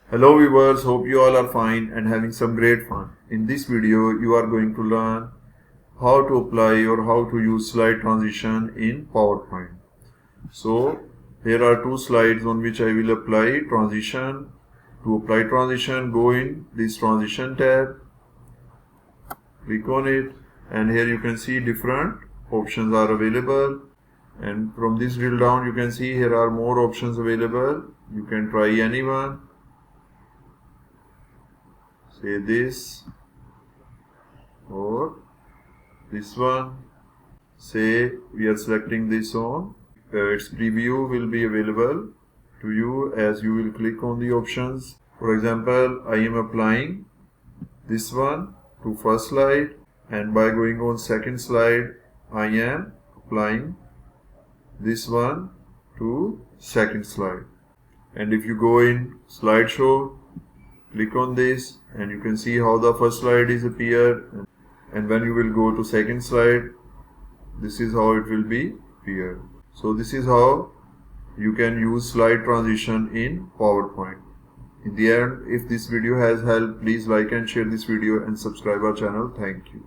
Hello viewers, hope you all are fine and having some great fun. In this video, you are going to learn how to apply or how to use slide transition in PowerPoint. So, here are two slides on which I will apply transition. To apply transition, go in this transition tab, click on it, and here you can see different options are available. And from this drill down, you can see here are more options available. You can try any one. Say this or this one. Say we are selecting this on. Its preview will be available to you as you will click on the options. For example, I am applying this one to first slide, and by going on second slide, I am applying this one to second slide. And if you go in slideshow, click on this and you can see how the first slide is appeared, and when you will go to second slide, this is how it will be appeared. So this is how you can use slide transition in PowerPoint. In the end, if this video has helped, please like and share this video and subscribe our channel. Thank you.